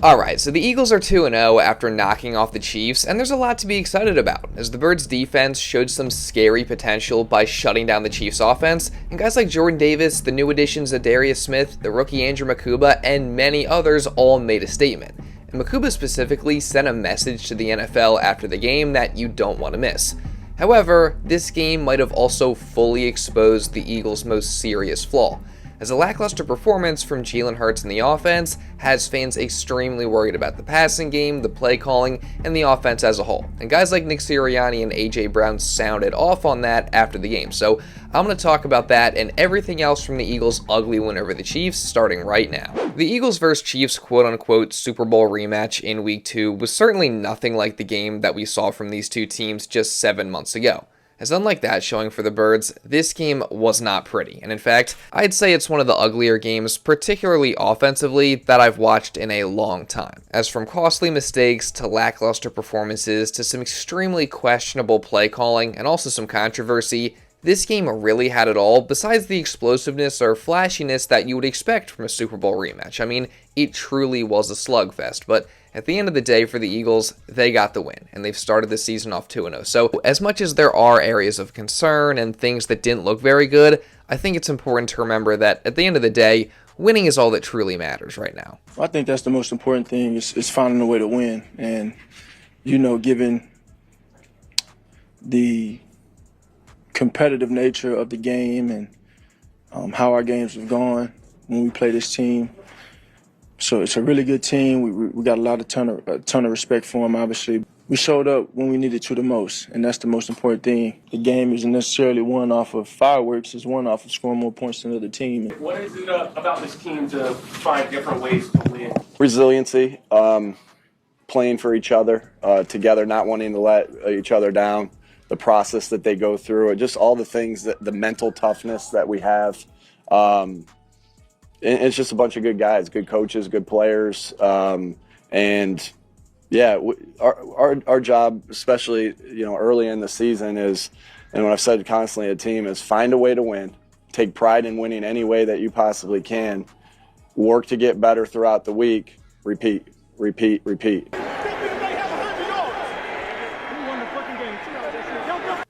Alright, so the Eagles are 2-0 after knocking off the Chiefs, and there's a lot to be excited about, as the Birds' defense showed some scary potential by shutting down the Chiefs' offense, and guys like Jordan Davis, the new additions Za'Darius Smith, the rookie Andrew Mukuba, and many others all made a statement. And Mukuba specifically sent a message to the NFL after the game that you don't want to miss. However, this game might have also fully exposed the Eagles' most serious flaw, as a lackluster performance from Jalen Hurts in the offense has fans extremely worried about the passing game, the play calling, and the offense as a whole. And guys like Nick Sirianni and AJ Brown sounded off on that after the game. So I'm going to talk about that and everything else from the Eagles' ugly win over the Chiefs starting right now. The Eagles vs. Chiefs quote-unquote Super Bowl rematch in Week 2 was certainly nothing like the game that we saw from these two teams just 7 months ago. As unlike that showing for the Birds, this game was not pretty, and in fact, I'd say it's one of the uglier games, particularly offensively, that I've watched in a long time. As from costly mistakes to lackluster performances to some extremely questionable play calling and also some controversy, this game really had it all besides the explosiveness or flashiness that you would expect from a Super Bowl rematch. I mean, it truly was a slugfest, but at the end of the day for the Eagles, they got the win, and they've started the season off 2-0. So as much as there are areas of concern and things that didn't look very good, I think it's important to remember that at the end of the day, winning is all that truly matters right now. I think that's the most important thing is finding a way to win. And, given the competitive nature of the game and how our games have gone when we play this team, so it's a really good team. We got a ton of respect for them, obviously. We showed up when we needed to the most, and that's the most important thing. The game isn't necessarily won off of fireworks. It's won off of scoring more points than the other team. What is it about this team to find different ways to win? Resiliency, playing for each other together, not wanting to let each other down, the process that they go through, and just all the things, the mental toughness that we have. It's just a bunch of good guys, good coaches, good players, and yeah, our job, especially early in the season, is, and what I've said constantly to the team, is find a way to win, take pride in winning any way that you possibly can, work to get better throughout the week, repeat, repeat, repeat.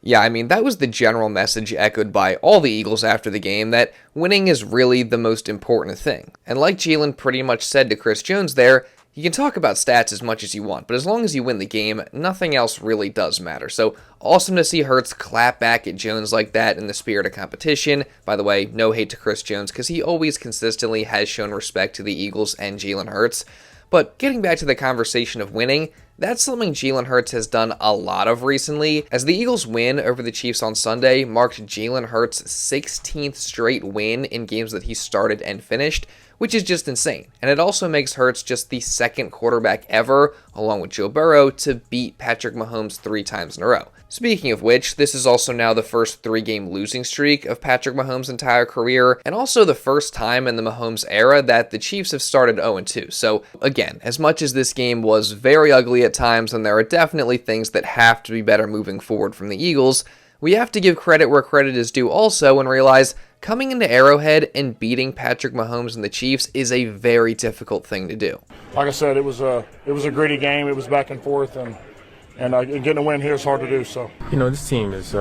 Yeah, I mean, that was the general message echoed by all the Eagles after the game, that winning is really the most important thing. And like Jalen pretty much said to Chris Jones there, you can talk about stats as much as you want, but as long as you win the game, nothing else really does matter. So awesome to see Hurts clap back at Jones like that in the spirit of competition. By the way, no hate to Chris Jones, because he always consistently has shown respect to the Eagles and Jalen Hurts. But getting back to the conversation of winning, that's something Jalen Hurts has done a lot of recently, as the Eagles' win over the Chiefs on Sunday marked Jalen Hurts' 16th straight win in games that he started and finished, which is just insane. And it also makes Hurts just the second quarterback ever, along with Joe Burrow, to beat Patrick Mahomes 3 times in a row. Speaking of which, this is also now the first 3-game losing streak of Patrick Mahomes' entire career, and also the first time in the Mahomes era that the Chiefs have started 0-2. So again, as much as this game was very ugly at times, and there are definitely things that have to be better moving forward from the Eagles, we have to give credit where credit is due also and realize coming into Arrowhead and beating Patrick Mahomes and the Chiefs is a very difficult thing to do. Like I said, it was a gritty game. It was back and forth, and getting a win here is hard to do. So this team is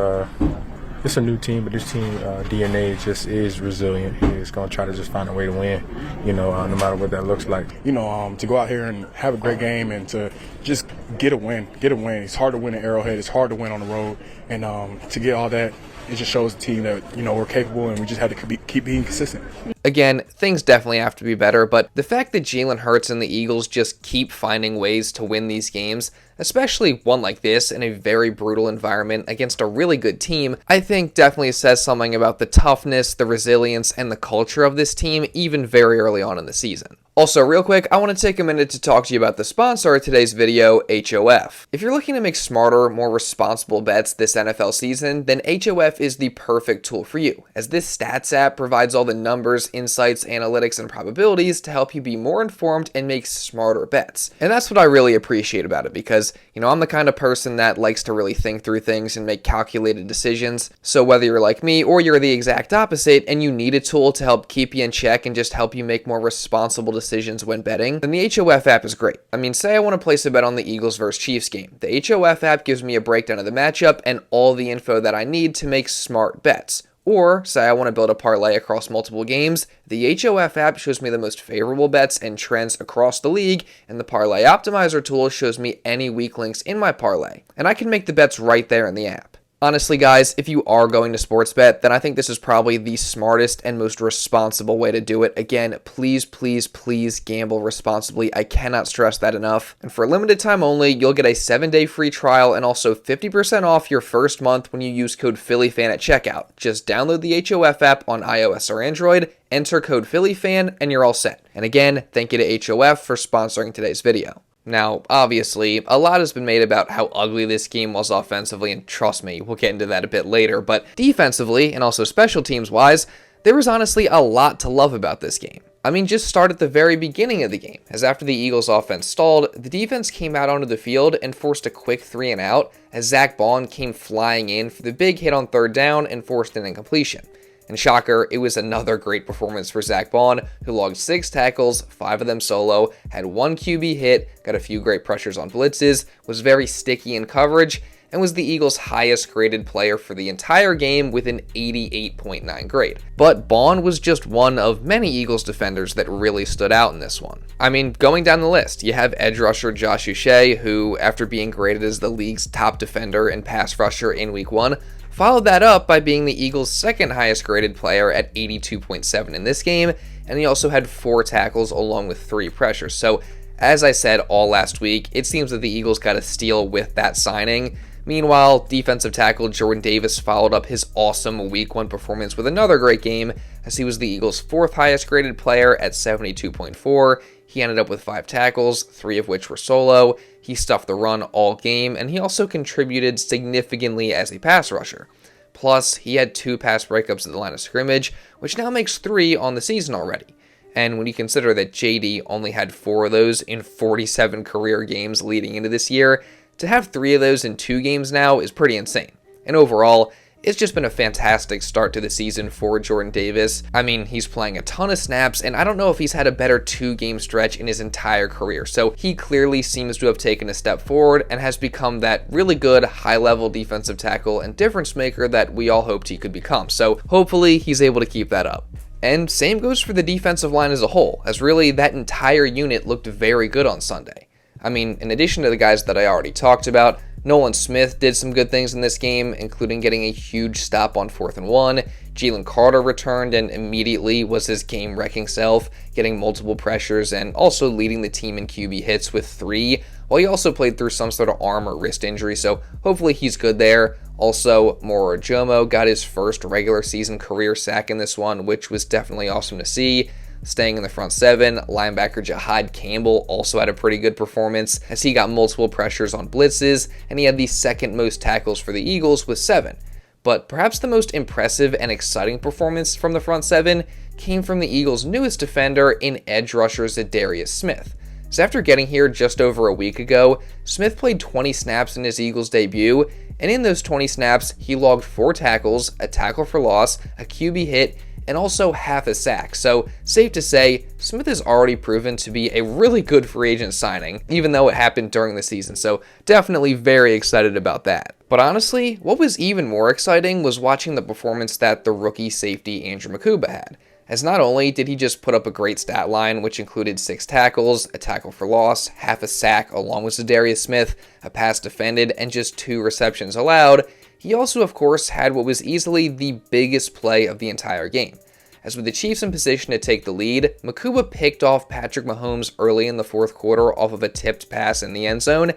it's a new team, but this team DNA just is resilient. It's going to try to just find a way to win, no matter what that looks like. To go out here and have a great game and to just get a win. It's hard to win at Arrowhead. It's hard to win on the road, and to get all that, it just shows the team that we're capable, and we just have to keep being consistent. Again, things definitely have to be better, but the fact that Jalen Hurts and the Eagles just keep finding ways to win these games, especially one like this in a very brutal environment against a really good team, I think definitely says something about the toughness, the resilience, and the culture of this team even very early on in the season. Also, real quick, I want to take a minute to talk to you about the sponsor of today's video, HOF. If you're looking to make smarter, more responsible bets this NFL season, then HOF is the perfect tool for you, as this stats app provides all the numbers, insights, analytics, and probabilities to help you be more informed and make smarter bets. And that's what I really appreciate about it, because, I'm the kind of person that likes to really think through things and make calculated decisions. So whether you're like me or you're the exact opposite and you need a tool to help keep you in check and just help you make more responsible decisions, decisions when betting, then the HOF app is great. I mean, say I want to place a bet on the Eagles versus Chiefs game. The HOF app gives me a breakdown of the matchup and all the info that I need to make smart bets. Or, say I want to build a parlay across multiple games, the HOF app shows me the most favorable bets and trends across the league, and the Parlay Optimizer tool shows me any weak links in my parlay. And I can make the bets right there in the app. Honestly, guys, if you are going to sports bet, then I think this is probably the smartest and most responsible way to do it. Again, please, please, please gamble responsibly. I cannot stress that enough. And for a limited time only, you'll get a 7-day free trial and also 50% off your first month when you use code PhillyFan at checkout. Just download the HOF app on iOS or Android, enter code PhillyFan, and you're all set. And again, thank you to HOF for sponsoring today's video. Now, obviously, a lot has been made about how ugly this game was offensively, and trust me, we'll get into that a bit later, but defensively, and also special teams-wise, there was honestly a lot to love about this game. I mean, just start at the very beginning of the game, as after the Eagles' offense stalled, the defense came out onto the field and forced a quick 3-and-out, as Zack Baun came flying in for the big hit on third down and forced an incompletion. And shocker, it was another great performance for Zack Baun, who logged 6 tackles, 5 of them solo, had 1 QB hit, got a few great pressures on blitzes, was very sticky in coverage, and was the Eagles' highest graded player for the entire game with an 88.9 grade. But Baun was just one of many Eagles defenders that really stood out in this one. I mean, going down the list, you have edge rusher Josh Uche, who, after being graded as the league's top defender and pass rusher in Week 1, followed that up by being the Eagles' second highest graded player at 82.7 in this game, and he also had 4 tackles along with 3 pressures. So, as I said all last week, it seems that the Eagles got a steal with that signing. Meanwhile, defensive tackle Jordan Davis followed up his awesome Week 1 performance with another great game, as he was the Eagles' 4th highest graded player at 72.4. He ended up with 5 tackles, 3 of which were solo. He stuffed the run all game, and he also contributed significantly as a pass rusher. Plus, he had 2 pass breakups at the line of scrimmage, which now makes 3 on the season already. And when you consider that JD only had 4 of those in 47 career games leading into this year, to have 3 of those in 2 games now is pretty insane. And overall, it's just been a fantastic start to the season for Jordan Davis. I mean, he's playing a ton of snaps, and I don't know if he's had a better 2-game stretch in his entire career. So he clearly seems to have taken a step forward and has become that really good high-level defensive tackle and difference maker that we all hoped he could become. So hopefully he's able to keep that up. And same goes for the defensive line as a whole, as really that entire unit looked very good on Sunday. I mean, in addition to the guys that I already talked about, Nolan Smith did some good things in this game, including getting a huge stop on 4th and 1. Jalen Carter returned and immediately was his game-wrecking self, getting multiple pressures and also leading the team in QB hits with 3, while he also played through some sort of arm or wrist injury, so hopefully he's good there. Also, Moro Ojomo got his first regular season career sack in this one, which was definitely awesome to see. Staying in the front 7, linebacker Jihaad Campbell also had a pretty good performance as he got multiple pressures on blitzes, and he had the second most tackles for the Eagles with 7. But perhaps the most impressive and exciting performance from the front 7 came from the Eagles' newest defender in edge rusher Za'Darius Smith. So after getting here just over a week ago, Smith played 20 snaps in his Eagles debut, and in those 20 snaps, he logged 4 tackles, a tackle for loss, a QB hit, and also half a sack. So safe to say, Smith has already proven to be a really good free agent signing, even though it happened during the season. So definitely very excited about that. But honestly, what was even more exciting was watching the performance that the rookie safety Andrew Mukuba had. As not only did he just put up a great stat line, which included 6 tackles, a tackle for loss, half a sack along with Za'Darius Smith, a pass defended, and just 2 receptions allowed, he also, of course, had what was easily the biggest play of the entire game. As with the Chiefs in position to take the lead, Mukuba picked off Patrick Mahomes early in the 4th quarter off of a tipped pass in the end zone,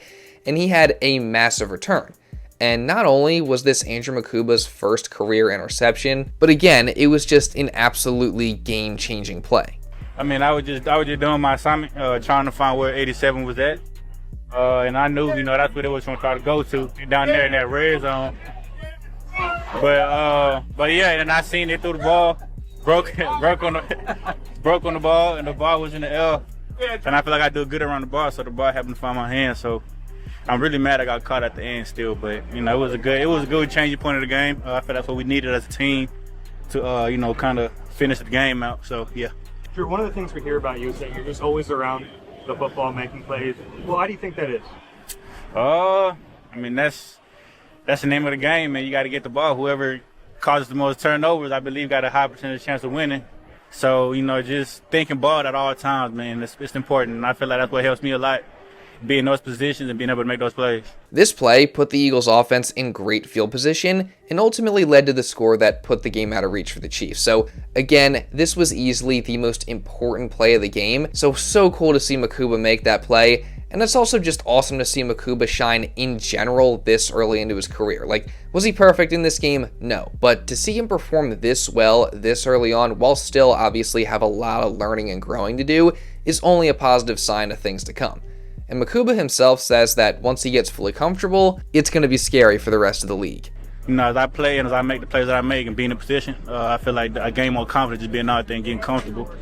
and he had a massive return. And not only was this Andrew Mukuba's first career interception, but again, it was just an absolutely game-changing play. I mean, I was just doing my assignment, trying to find where 87 was at. And I knew, that's what it was going to try to go to, down there in that red zone. But yeah, and I seen it through the ball, broke on the ball, and the ball was in the air. And I feel like I do good around the ball, so the ball happened to find my hand. So I'm really mad I got caught at the end still, but it was a good changing point of the game. I feel that's what we needed as a team to kind of finish the game out. So yeah. Drew, one of the things we hear about you is that you're just always around the football making plays. Well, why do you think that is? I mean, that's the name of the game, man. You got to get the ball. Whoever causes the most turnovers, I believe, got a high percentage chance of winning. So, just thinking ball at all times, man, it's important. And I feel like that's what helps me a lot, being in those positions and being able to make those plays. This play put the Eagles' offense in great field position and ultimately led to the score that put the game out of reach for the Chiefs. So, again, this was easily the most important play of the game. So cool to see Mukuba make that play. And it's also just awesome to see Mukuba shine in general this early into his career. Like, was he perfect in this game? No. But to see him perform this well this early on, while still obviously have a lot of learning and growing to do, is only a positive sign of things to come. And Mukuba himself says that once he gets fully comfortable, it's going to be scary for the rest of the league. As I play and as I make the plays that I make and be in a position, I feel like I gain more confidence just being out there and getting comfortable.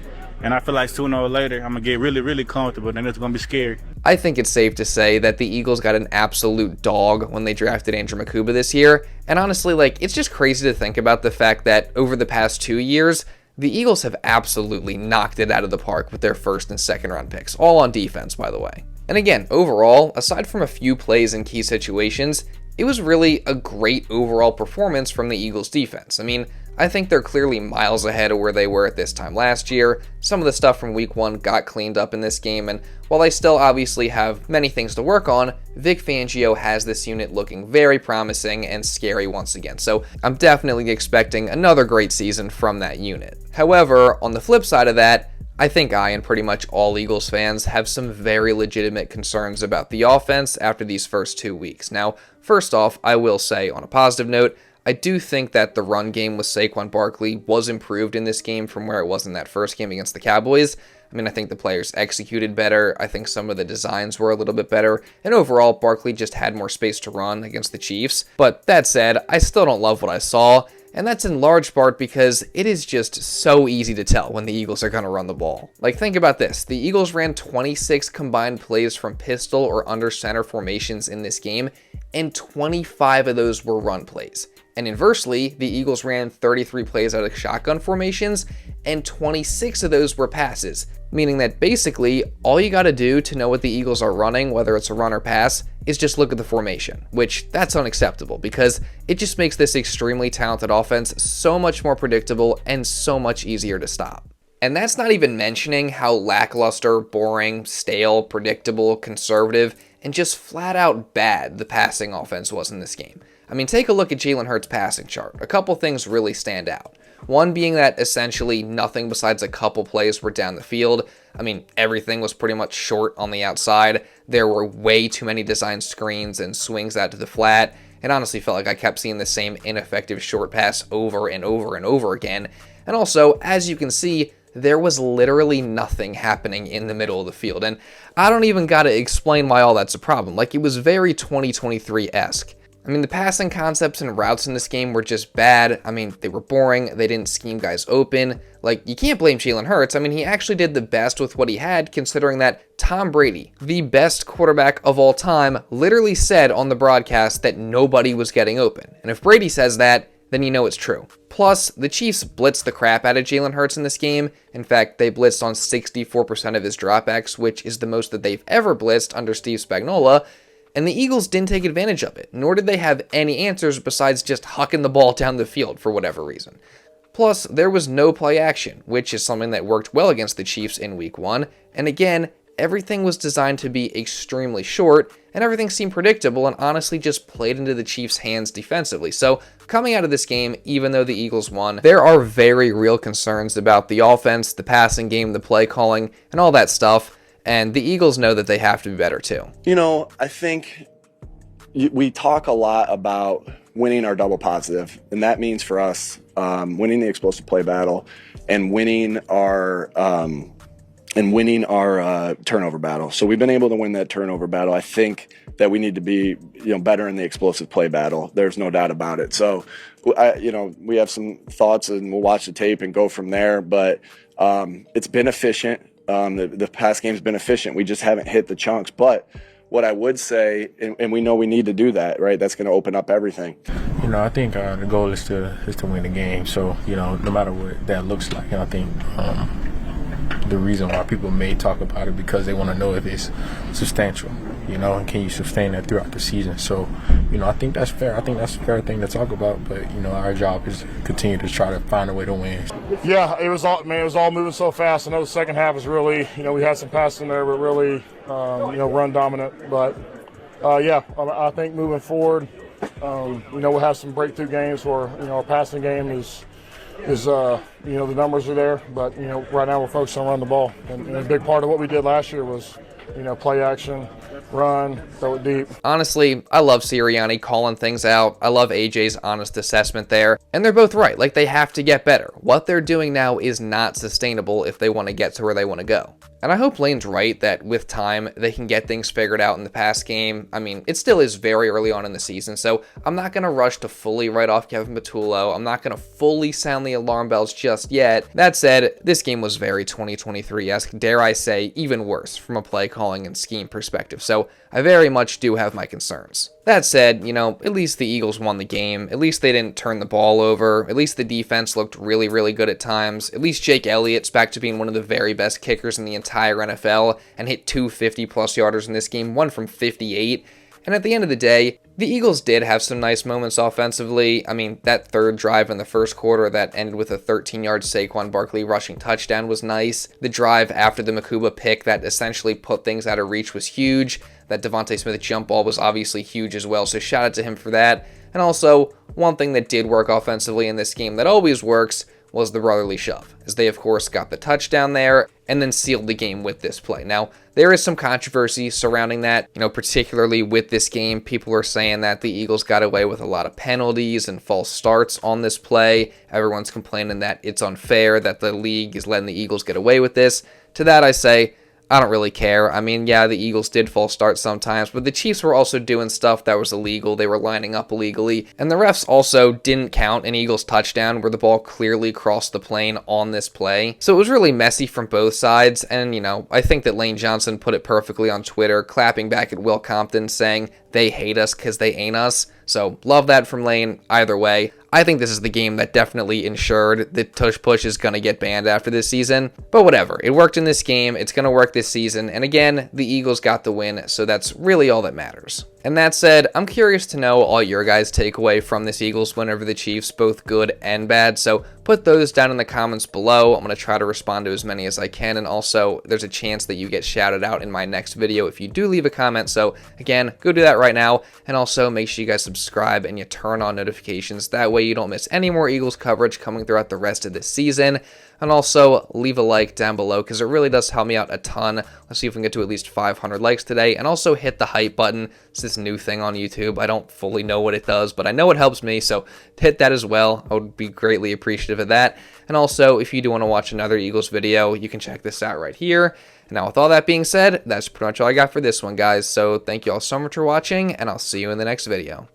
And I feel like sooner or later, I'm going to get really, really comfortable, and it's going to be scary. I think it's safe to say that the Eagles got an absolute dog when they drafted Andrew Mukuba this year. And honestly, it's just crazy to think about the fact that over the past 2 years, the Eagles have absolutely knocked it out of the park with their first and second round picks, all on defense, by the way. And again, overall, aside from a few plays in key situations, it was really a great overall performance from the Eagles defense. I mean, I think they're clearly miles ahead of where they were at this time last year. Some of the stuff from week 1 got cleaned up in this game, and while they still obviously have many things to work on, Vic Fangio has this unit looking very promising and scary once again. So I'm definitely expecting another great season from that unit. However, on the flip side of that, I think I and pretty much all Eagles fans have some very legitimate concerns about the offense after these first 2 weeks. Now, first off, I will say on a positive note, I do think that the run game with Saquon Barkley was improved in this game from where it was in that first game against the Cowboys. I mean, I think the players executed better. I think some of the designs were a little bit better. And overall, Barkley just had more space to run against the Chiefs. But that said, I still don't love what I saw. And that's in large part because it is just so easy to tell when the Eagles are going to run the ball. Like, think about this. The Eagles ran 26 combined plays from pistol or under center formations in this game, and 25 of those were run plays. And inversely, the Eagles ran 33 plays out of shotgun formations, and 26 of those were passes, meaning that basically all you got to do to know what the Eagles are running, whether it's a run or pass, is just look at the formation, which that's unacceptable because it just makes this extremely talented offense so much more predictable and so much easier to stop. And that's not even mentioning how lackluster, boring, stale, predictable, conservative, and just flat out bad the passing offense was in this game. I mean, take a look at Jalen Hurts' passing chart. A couple things really stand out. One being that essentially nothing besides a couple plays were down the field. I mean, everything was pretty much short on the outside. There were way too many designed screens and swings out to the flat. It honestly felt like I kept seeing the same ineffective short pass over and over and over again. And also, as you can see, there was literally nothing happening in the middle of the field. And I don't even gotta explain why all that's a problem. Like, it was very 2023-esque. I mean, the passing concepts and routes in this game were just bad. I mean, they were boring. They didn't scheme guys open. Like, you can't blame Jalen Hurts. I mean, he actually did the best with what he had, considering that Tom Brady, the best quarterback of all time, literally said on the broadcast that nobody was getting open. And if Brady says that, then you know it's true. Plus, the Chiefs blitzed the crap out of Jalen Hurts in this game. In fact, they blitzed on 64% of his dropbacks, which is the most that they've ever blitzed under Steve Spagnuolo. And the Eagles didn't take advantage of it, nor did they have any answers besides just hucking the ball down the field for whatever reason. Plus, there was no play action, which is something that worked well against the Chiefs in week 1. And again, everything was designed to be extremely short, and everything seemed predictable and honestly just played into the Chiefs' hands defensively. So, coming out of this game, even though the Eagles won, there are very real concerns about the offense, the passing game, the play calling, and all that stuff. And the Eagles know that they have to be better too. I think we talk a lot about winning our double positive, and that means for us winning the explosive play battle and winning our turnover battle. So we've been able to win that turnover battle. I think that we need to be better in the explosive play battle. There's no doubt about it. So we have some thoughts, and we'll watch the tape and go from there. But it's been efficient. The pass game's been efficient. We just haven't hit the chunks. But what I would say, and we know we need to do that, right? That's going to open up everything. I think the goal is to win the game. So no matter what that looks like, I think the reason why people may talk about it, because they want to know if it's substantial, you know, and can you sustain that throughout the season. So, you know, I think that's fair. I think that's a fair thing to talk about, but, you know, our job is to continue to try to find a way to win. Yeah, it was all moving so fast. I know the second half was really, you know, we had some passes in there, but really, you know, run dominant. But, yeah, I think moving forward, you know, we'll have some breakthrough games where, you know, our passing game is you know, the numbers are there, but, you know, right now we're focused on running the ball. And a big part of what we did last year was, you know, play action, run, throw it deep. Honestly, I love Sirianni calling things out. I love AJ's honest assessment there. And they're both right. Like, they have to get better. What they're doing now is not sustainable if they want to get to where they want to go. And I hope Lane's right that with time, they can get things figured out in the pass game. I mean, it still is very early on in the season, so I'm not going to rush to fully write off Kevin Patulo. I'm not going to fully sound the alarm bells just yet. That said, this game was very 2023-esque, dare I say, even worse from a play calling and scheme perspective, so I very much do have my concerns. That said, you know, at least the Eagles won the game. At least they didn't turn the ball over. At least the defense looked really, really good at times. At least Jake Elliott's back to being one of the very best kickers in the entire NFL and hit 2 50-plus yarders in this game, one from 58. And at the end of the day, the Eagles did have some nice moments offensively. I mean, that third drive in the first quarter that ended with a 13-yard Saquon Barkley rushing touchdown was nice. The drive after the Mukuba pick that essentially put things out of reach was huge. That Devontae Smith jump ball was obviously huge as well, so shout out to him for that. And also, one thing that did work offensively in this game that always works was the brotherly shove, as they of course got the touchdown there and then sealed the game with this play. Now, there is some controversy surrounding that, you know, particularly with this game. People are saying that the Eagles got away with a lot of penalties and false starts on this play. Everyone's complaining that it's unfair, that the league is letting the Eagles get away with this. To that I say, I don't really care. I mean, yeah, the Eagles did false start sometimes, but the Chiefs were also doing stuff that was illegal. They were lining up illegally, and the refs also didn't count an Eagles touchdown where the ball clearly crossed the plane on this play. So it was really messy from both sides, and, you know, I think that Lane Johnson put it perfectly on Twitter, clapping back at Will Compton, saying they hate us because they ain't us. So love that from Lane either way. I think this is the game that definitely ensured that Tush Push is going to get banned after this season. But whatever, it worked in this game, it's going to work this season, and again, the Eagles got the win, so that's really all that matters. And that said, I'm curious to know all your guys' takeaway from this Eagles win over the Chiefs, both good and bad, so put those down in the comments below. I'm going to try to respond to as many as I can, and also there's a chance that you get shouted out in my next video if you do leave a comment, so again, go do that right now, and also make sure you guys subscribe and you turn on notifications. That way you don't miss any more Eagles coverage coming throughout the rest of this season. And also leave a like down below because it really does help me out a ton. Let's see if we can get to at least 500 likes today. And also hit the hype button. It's this new thing on YouTube. I don't fully know what it does, but I know it helps me, so hit that as well. I would be greatly appreciative of that. And also, if you do want to watch another Eagles video, you can check this out right here. Now, with all that being said, that's pretty much all I got for this one, guys. So thank you all so much for watching, and I'll see you in the next video.